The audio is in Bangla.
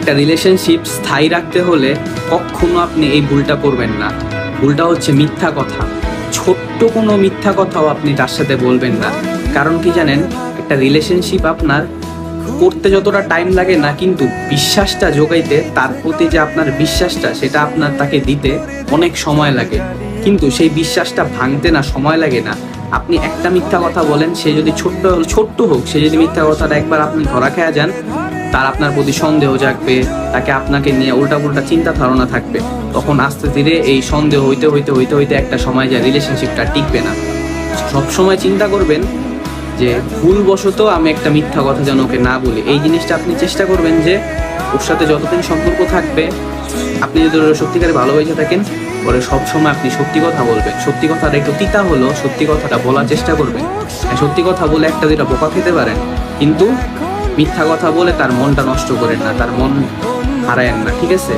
একটা রিলেশনশিপ স্থায়ী রাখতে হলে কখনো আপনি এই ভুলটা করবেন না। ভুলটা হচ্ছে মিথ্যা কথা। ছোট্ট কোনো মিথ্যা কথাও আপনি তার সাথে বলবেন না। কারণ কি জানেন, একটা রিলেশনশিপ আপনার করতে যতটা টাইম লাগে না, কিন্তু বিশ্বাসটা জোগাইতে, তার প্রতি যে আপনার বিশ্বাসটা, সেটা আপনার তাকে দিতে অনেক সময় লাগে। কিন্তু সেই বিশ্বাসটা ভাঙতে না সময় লাগে না। আপনি একটা মিথ্যা কথা বলেন, সে যদি ছোট্ট হোক, সে যদি মিথ্যা কথাটা একবার আপনি ধরা খেয়া যান, তার আপনার প্রতি সন্দেহ জাগবে, তাকে আপনাকে নিয়ে উল্টা চিন্তা ধারণা থাকবে। তখন আস্তে ধীরে এই সন্দেহ হইতে হইতে হইতে হইতে একটা সময় যায় রিলেশনশিপটা টিকবে না। সবসময় চিন্তা করবেন যে ভুলবশত আমি একটা মিথ্যা কথা যেন ওকে না বলি। এই জিনিসটা আপনি চেষ্টা করবেন যে ওর সাথে যতদিন সম্পর্ক থাকবে, আপনি যদি ওর সত্যিকারে ভালোবেসে থাকেন, পরে সবসময় আপনি সত্যি কথা বলবেন। সত্যি কথাটা একটু তিতা হলো, সত্যি কথাটা বলার চেষ্টা করবেন। সত্যি কথা বলে একটা দুটা বোকা খেতে পারেন, কিন্তু মিথ্যা কথা বলে তার মনটা নষ্ট করেন না, তার মন হারায়েন না, ঠিক আছে?